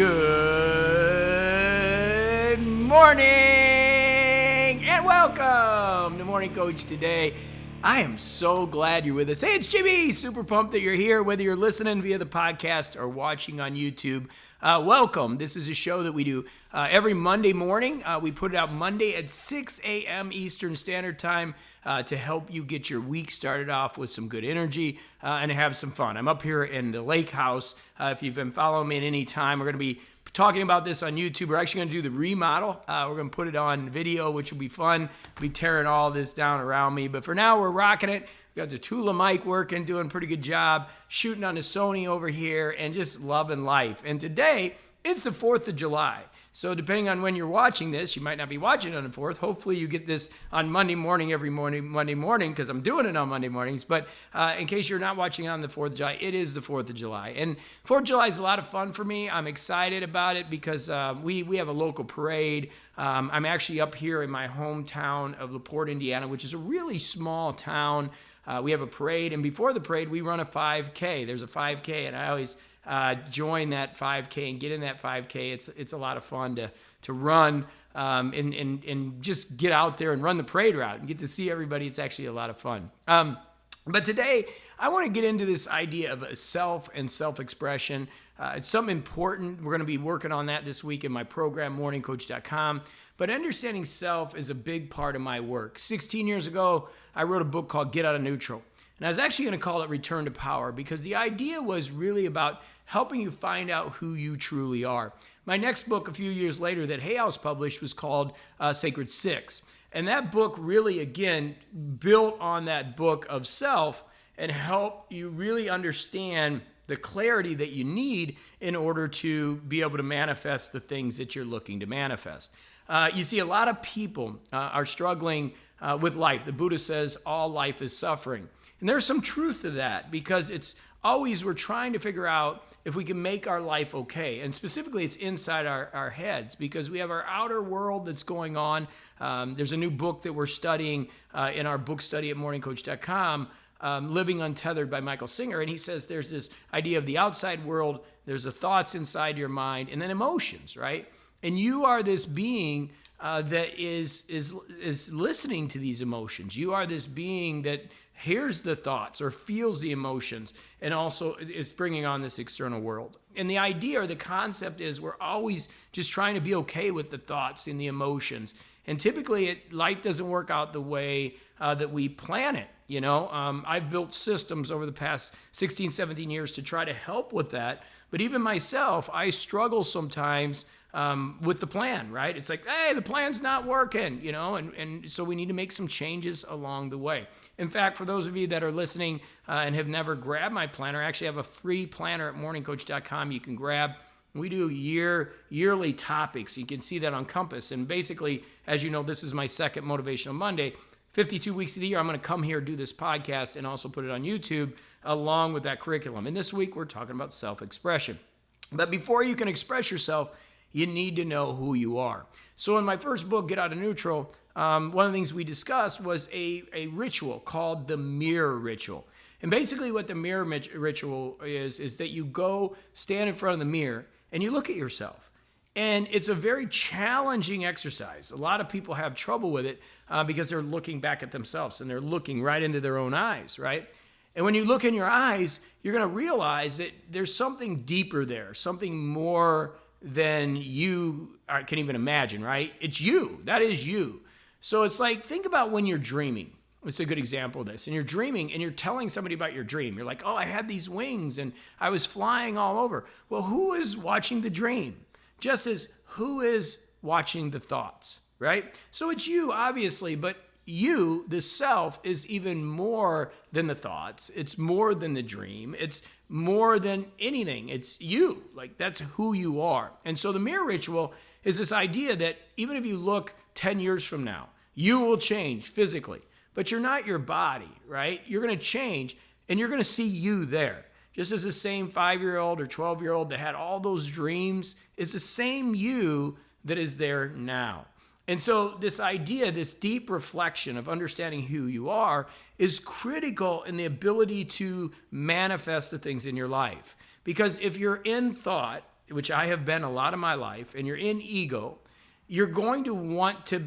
Good morning and welcome to Morning Coach Today. I am so glad you're with us. Hey, it's Jimmy. Super pumped that you're here, whether you're listening via the podcast or watching on YouTube. Welcome. This is a show that we do every Monday morning. We put it out Monday at 6 a.m. Eastern Standard Time to help you get your week started off with some good energy and have some fun. I'm up here in the lake house. If you've been following me at any time, we're going to be talking about this on YouTube. We're actually going to do the remodel. We're going to put it on video, which will be fun. We'll be tearing all this down around me. But for now, we're rocking it. We got the Tula mic working, doing a pretty good job, shooting on the Sony over here, and just loving life. And today, it's the 4th of July. So depending on when you're watching this, you might not be watching it on the 4th. Hopefully you get this on Monday morning, Monday morning, because I'm doing it on Monday mornings. But in case you're not watching on the 4th of July, it is the 4th of July. And 4th of July is a lot of fun for me. I'm excited about it because we have a local parade. I'm actually up here in my hometown of LaPorte, Indiana, which is a really small town. We have a parade, and before the parade, we run a 5K. There's a 5K, and I always join that 5K and get in that 5K. It's a lot of fun to run and just get out there and run the parade route and get to see everybody. It's actually a lot of fun. But today, I want to get into this idea of self and self-expression. It's something important. We're going to be working on that this week in my program, morningcoach.com. But understanding self is a big part of my work. 16 years ago, I wrote a book called Get Out of Neutral. And I was actually going to call it Return to Power because the idea was really about helping you find out who you truly are. My next book a few years later that Hay House published was called Sacred Six. And that book really, again, built on that book of self and helped you really understand the clarity that you need in order to be able to manifest the things that you're looking to manifest. You see, a lot of people are struggling with life. The Buddha says all life is suffering. And there's some truth to that because it's always we're trying to figure out if we can make our life okay. And specifically, it's inside our heads because we have our outer world that's going on. There's a new book that we're studying in our book study at morningcoach.com, Living Untethered by Michael Singer. And he says there's this idea of the outside world, there's the thoughts inside your mind, and then emotions, right? And you are this being that is listening to these emotions. You are this being that hears the thoughts or feels the emotions and also is bringing on this external world. And the idea or the concept is we're always just trying to be okay with the thoughts and the emotions. And typically life doesn't work out the way that we plan it. You know, I've built systems over the past 16, 17 years to try to help with that. But even myself, I struggle sometimes with the plan, right? It's like, hey, the plan's not working, you know, and so we need to make some changes along the way. In fact, for those of you that are listening and have never grabbed my planner, I actually have a free planner at morningcoach.com you can grab. We do yearly topics. You can see that on Compass. And basically, as you know, this is my second Motivational Monday. 52 weeks of the year, I'm going to come here, do this podcast, and also put it on YouTube along with that curriculum. And this week, we're talking about self-expression. But before you can express yourself, you need to know who you are. So in my first book, Get Out of Neutral, one of the things we discussed was a ritual called the mirror ritual. And basically what the mirror ritual is that you go stand in front of the mirror and you look at yourself. And it's a very challenging exercise. A lot of people have trouble with it because they're looking back at themselves and they're looking right into their own eyes, right? And when you look in your eyes, you're going to realize that there's something deeper there, something more than you can even imagine, right? It's you. That is you. So it's like, think about when you're dreaming. It's a good example of this. And you're dreaming and you're telling somebody about your dream. You're like, oh, I had these wings and I was flying all over. Well, who is watching the dream? Just as who is watching the thoughts, right? So it's you, obviously, but you, the self, is even more than the thoughts. It's more than the dream. It's more than anything. It's you. Like, that's who you are. And so the mirror ritual is this idea that even if you look 10 years from now, you will change physically, but you're not your body, right? You're going to change and you're going to see you there. Just as the same 5-year-old or 12-year-old that had all those dreams is the same you that is there now. And so this idea, this deep reflection of understanding who you are is critical in the ability to manifest the things in your life. Because if you're in thought, which I have been a lot of my life, and you're in ego, you're going to want to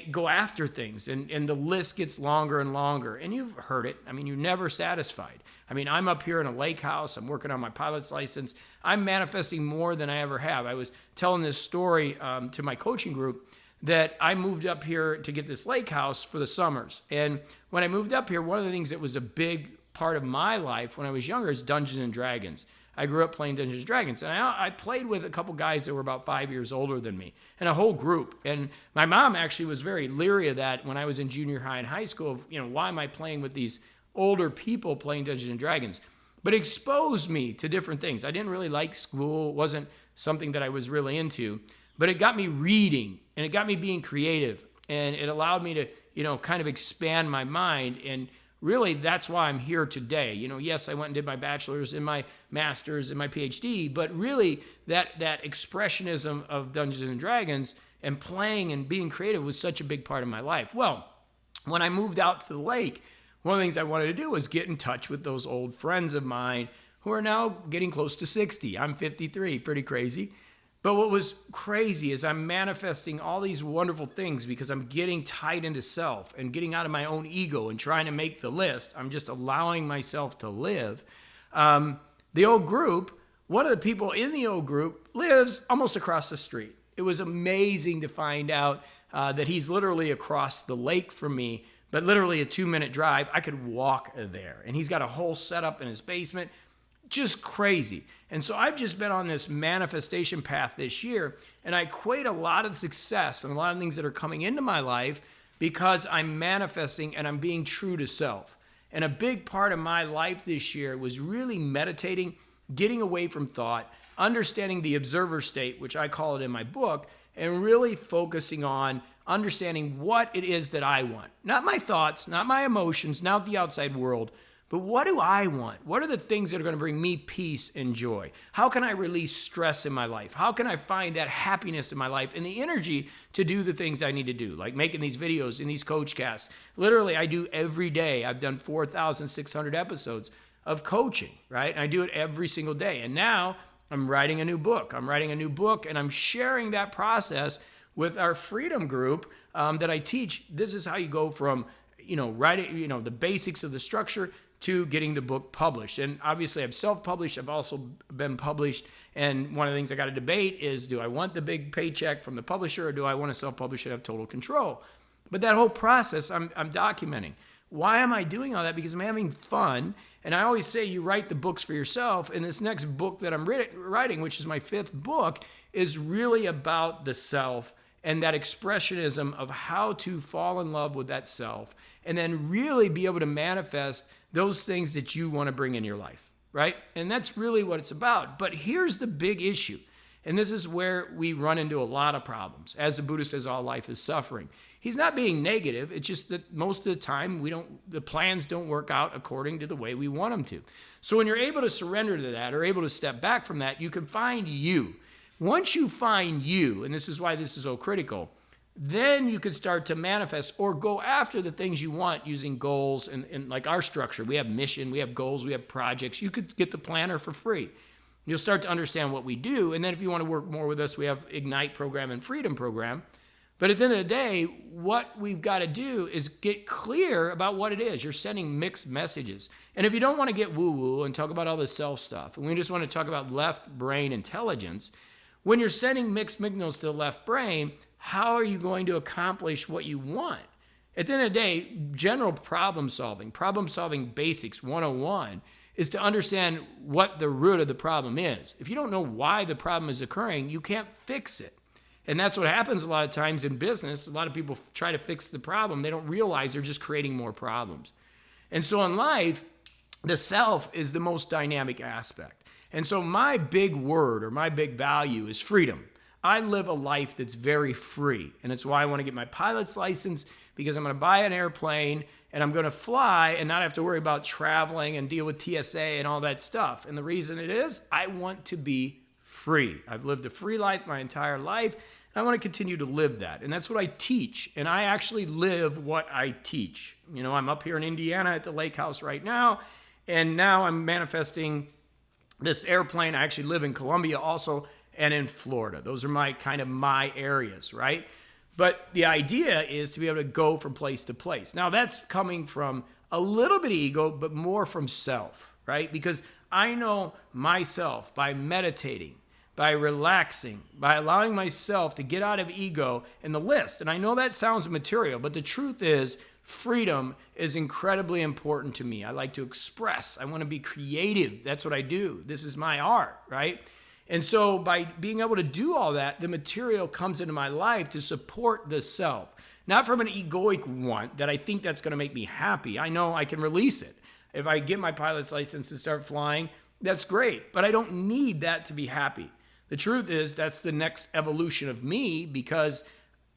go after things, and the list gets longer and longer. And you've heard it. I mean, you're never satisfied. I mean, I'm up here in a lake house. I'm working on my pilot's license. I'm manifesting more than I ever have. I was telling this story to my coaching group that I moved up here to get this lake house for the summers. And when I moved up here, one of the things that was a big part of my life when I was younger is Dungeons and Dragons. I grew up playing Dungeons and Dragons, and I played with a couple guys that were about 5 years older than me, and a whole group. And my mom actually was very leery of that when I was in junior high and high school. Of, why am I playing with these older people playing Dungeons and Dragons? But it exposed me to different things. I didn't really like school; it wasn't something that I was really into. But it got me reading, and it got me being creative, and it allowed me to, kind of expand my mind. And really, that's why I'm here today. Yes, I went and did my bachelor's and my master's and my PhD, but really that expressionism of Dungeons and Dragons and playing and being creative was such a big part of my life. Well, when I moved out to the lake, one of the things I wanted to do was get in touch with those old friends of mine who are now getting close to 60. I'm 53, pretty crazy. But what was crazy is I'm manifesting all these wonderful things because I'm getting tied into self and getting out of my own ego and trying to make the list. I'm just allowing myself to live. The old group, one of the people in the old group lives almost across the street. It was amazing to find out that he's literally across the lake from me, but literally a 2-minute drive. I could walk there. And he's got a whole setup in his basement. Just crazy. And so I've just been on this manifestation path this year, and I equate a lot of success and a lot of things that are coming into my life because I'm manifesting and I'm being true to self. And a big part of my life this year was really meditating, getting away from thought, understanding the observer state, which I call it in my book, and really focusing on understanding what it is that I want. Not my thoughts, not my emotions, not the outside world, but what do I want? What are the things that are going to bring me peace and joy? How can I release stress in my life? How can I find that happiness in my life and the energy to do the things I need to do, like making these videos and these coach casts? Literally, I do every day. I've done 4,600 episodes of coaching, right? And I do it every single day. And now I'm writing a new book. And I'm sharing that process with our Freedom group that I teach. This is how you go from, writing, the basics of the structure to getting the book published. And obviously I've self-published. I've also been published. And one of the things I got to debate is, do I want the big paycheck from the publisher or do I want to self-publish and have total control? But that whole process I'm documenting. Why am I doing all that? Because I'm having fun. And I always say you write the books for yourself. And this next book that I'm writing, which is my 5th book, is really about the self and that expressionism of how to fall in love with that self and then really be able to manifest those things that you want to bring in your life, right? And that's really what it's about. But here's the big issue, and this is where we run into a lot of problems. As the Buddha says, all life is suffering. He's not being negative. It's just that most of the time the plans don't work out according to the way we want them to. So when you're able to surrender to that or able to step back from that, you can find you. Once you find you, and this is why this is so critical, then you could start to manifest or go after the things you want using goals and like our structure. We have mission, we have goals, we have projects. You could get the planner for free. You'll start to understand what we do. And then if you want to work more with us, we have Ignite program and Freedom program. But at the end of the day, what we've got to do is get clear about what it is. You're sending mixed messages. And if you don't want to get woo-woo and talk about all the self stuff, and we just want to talk about left brain intelligence, when you're sending mixed signals to the left brain, how are you going to accomplish what you want? At the end of the day, general problem solving basics 101 is to understand what the root of the problem is. If you don't know why the problem is occurring, you can't fix it. And that's what happens a lot of times in business. A lot of people try to fix the problem. They don't realize they're just creating more problems. And so in life, the self is the most dynamic aspect. And so my big word or my big value is freedom. I live a life that's very free. And it's why I want to get my pilot's license, because I'm going to buy an airplane and I'm going to fly and not have to worry about traveling and deal with TSA and all that stuff. And the reason it is, I want to be free. I've lived a free life my entire life. And I want to continue to live that. And that's what I teach. And I actually live what I teach. I'm up here in Indiana at the lake house right now. And now I'm manifesting this airplane. I actually live in Colombia also. and in Florida. Those are my areas, right? But the idea is to be able to go from place to place. Now that's coming from a little bit of ego, but more from self, right? Because I know myself by meditating, by relaxing, by allowing myself to get out of ego and the list. And I know that sounds material, but the truth is freedom is incredibly important to me. I like to express. I want to be creative. That's what I do. This is my art, right? And so by being able to do all that, the material comes into my life to support the self. Not from an egoic want that I think that's going to make me happy. I know I can release it. If I get my pilot's license and start flying, that's great. But I don't need that to be happy. The truth is that's the next evolution of me because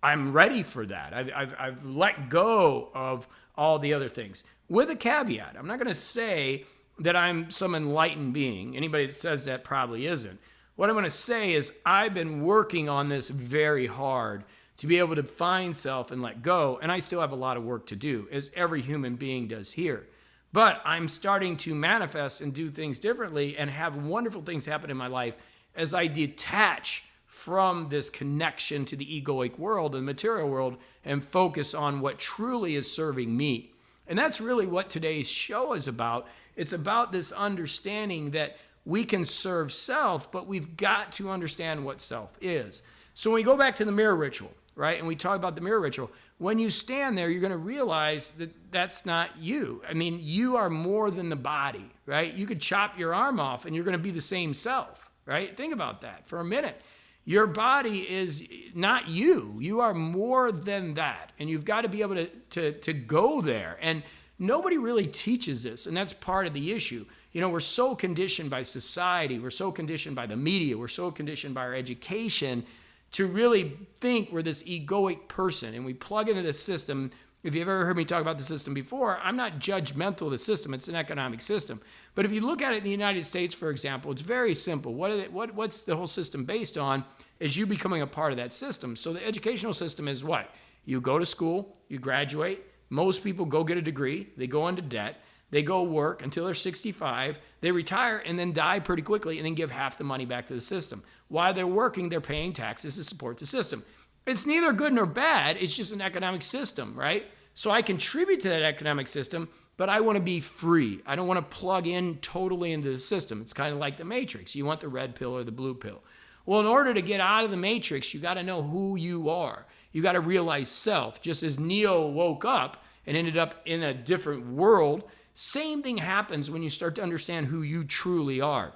I'm ready for that. I've let go of all the other things. With a caveat, I'm not going to say that I'm some enlightened being. Anybody that says that probably isn't. What I'm going to say is I've been working on this very hard to be able to find self and let go, and I still have a lot of work to do, as every human being does here. But I'm starting to manifest and do things differently and have wonderful things happen in my life as I detach from this connection to the egoic world and material world and focus on what truly is serving me. And that's really what today's show is about. It's about this understanding that we can serve self, but we've got to understand what self is. So when we go back to the mirror ritual, right, and we talk about the mirror ritual, when you stand there, you're going to realize that that's not you. I mean, you are more than the body, right? You could chop your arm off and you're going to be the same self, right? Think about that for a minute. Your body is not you. You are more than that. And you've got to be able to go there. And nobody really teaches this. And that's part of the issue. You know, we're so conditioned by society. We're so conditioned by the media. We're so conditioned by our education to really think we're this egoic person. And we plug into this system. If you've ever heard me talk about the system before, I'm not judgmental of the system. It's an economic system. But if you look at it in the United States, for example, it's very simple. What's the whole system based on is you becoming a part of that system. So the educational system is what? You go to school, you graduate. Most people go get a degree. They go into debt. They go work until they're 65. They retire and then die pretty quickly and then give half the money back to the system. While they're working, they're paying taxes to support the system. It's neither good nor bad. It's just an economic system, right? So I contribute to that economic system, but I want to be free. I don't want to plug in totally into the system. It's kind of like the Matrix. You want the red pill or the blue pill. Well, in order to get out of the Matrix, you got to know who you are. You got to realize self. Just as Neo woke up and ended up in a different world, same thing happens when you start to understand who you truly are.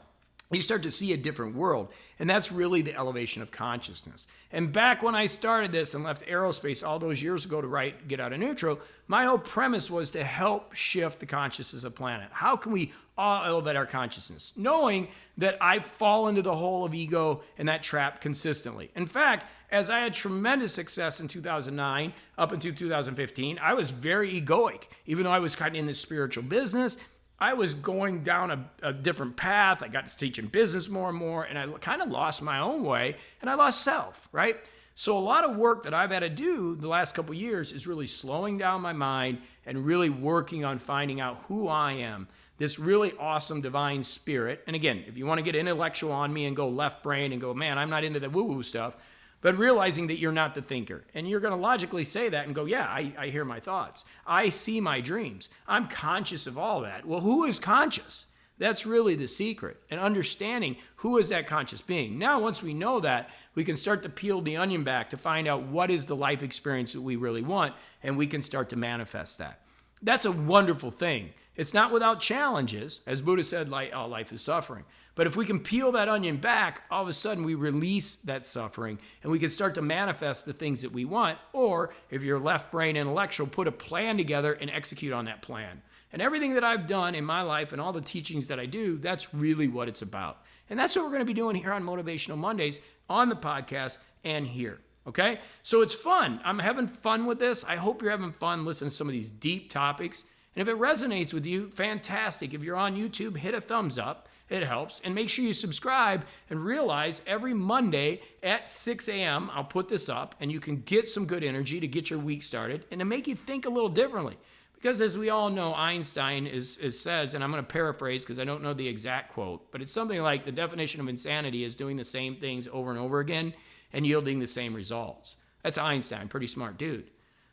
You start to see a different world. And that's really the elevation of consciousness. And back when I started this and left aerospace all those years ago to Get Out of Neutral, my whole premise was to help shift the consciousness of the planet. How can we all elevate our consciousness? Knowing that I fall into the hole of ego and that trap consistently. In fact, as I had tremendous success in 2009 up until 2015, I was very egoic. Even though I was kind of in the spiritual business, I was going down a different path. I got to teaching business more and more, and I kind of lost my own way, and I lost self, right? So a lot of work that I've had to do the last couple of years is really slowing down my mind and really working on finding out who I am, this really awesome divine spirit. And again, if you want to get intellectual on me and go left brain and go, man, I'm not into the woo-woo stuff, but realizing that you're not the thinker. And you're going to logically say that and go, yeah, I hear my thoughts. I see my dreams. I'm conscious of all that. Well, who is conscious? That's really the secret. And understanding who is that conscious being. Now, once we know that, we can start to peel the onion back to find out what is the life experience that we really want, and we can start to manifest that. That's a wonderful thing. It's not without challenges. As Buddha said, life is suffering. But if we can peel that onion back, all of a sudden we release that suffering and we can start to manifest the things that we want. Or if you're left brain intellectual, put a plan together and execute on that plan. And everything that I've done in my life and all the teachings that I do, that's really what it's about. And that's what we're going to be doing here on Motivational Mondays on the podcast and here. Okay? So it's fun. I'm having fun with this. I hope you're having fun listening to some of these deep topics. And if it resonates with you, fantastic. If you're on YouTube, hit a thumbs up. It helps. And make sure you subscribe and realize every Monday at 6 a.m. I'll put this up and you can get some good energy to get your week started and to make you think a little differently. Because as we all know, Einstein says, and I'm going to paraphrase because I don't know the exact quote, but it's something like the definition of insanity is doing the same things over and over again and yielding the same results. That's Einstein, pretty smart dude.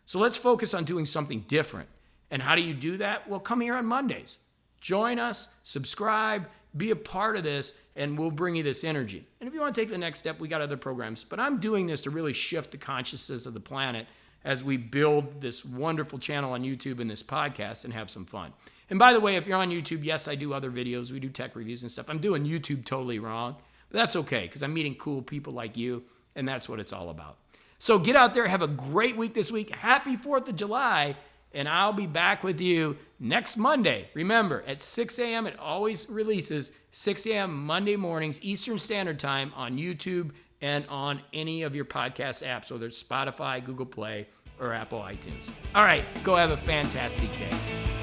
So let's focus on doing something different. And how do you do that? Well, come here on Mondays. Join us, subscribe, be a part of this, and we'll bring you this energy. And if you want to take the next step, we got other programs. But I'm doing this to really shift the consciousness of the planet as we build this wonderful channel on YouTube and this podcast and have some fun. And by the way, if you're on YouTube, yes, I do other videos. We do tech reviews and stuff. I'm doing YouTube totally wrong, but that's okay because I'm meeting cool people like you, and that's what it's all about. So get out there, have a great week this week. Happy 4th of July, and I'll be back with you next Monday. Remember, at 6 a.m., it always releases 6 a.m. Monday mornings, Eastern Standard Time on YouTube and on any of your podcast apps, whether it's Spotify, Google Play, or Apple iTunes. All right, go have a fantastic day.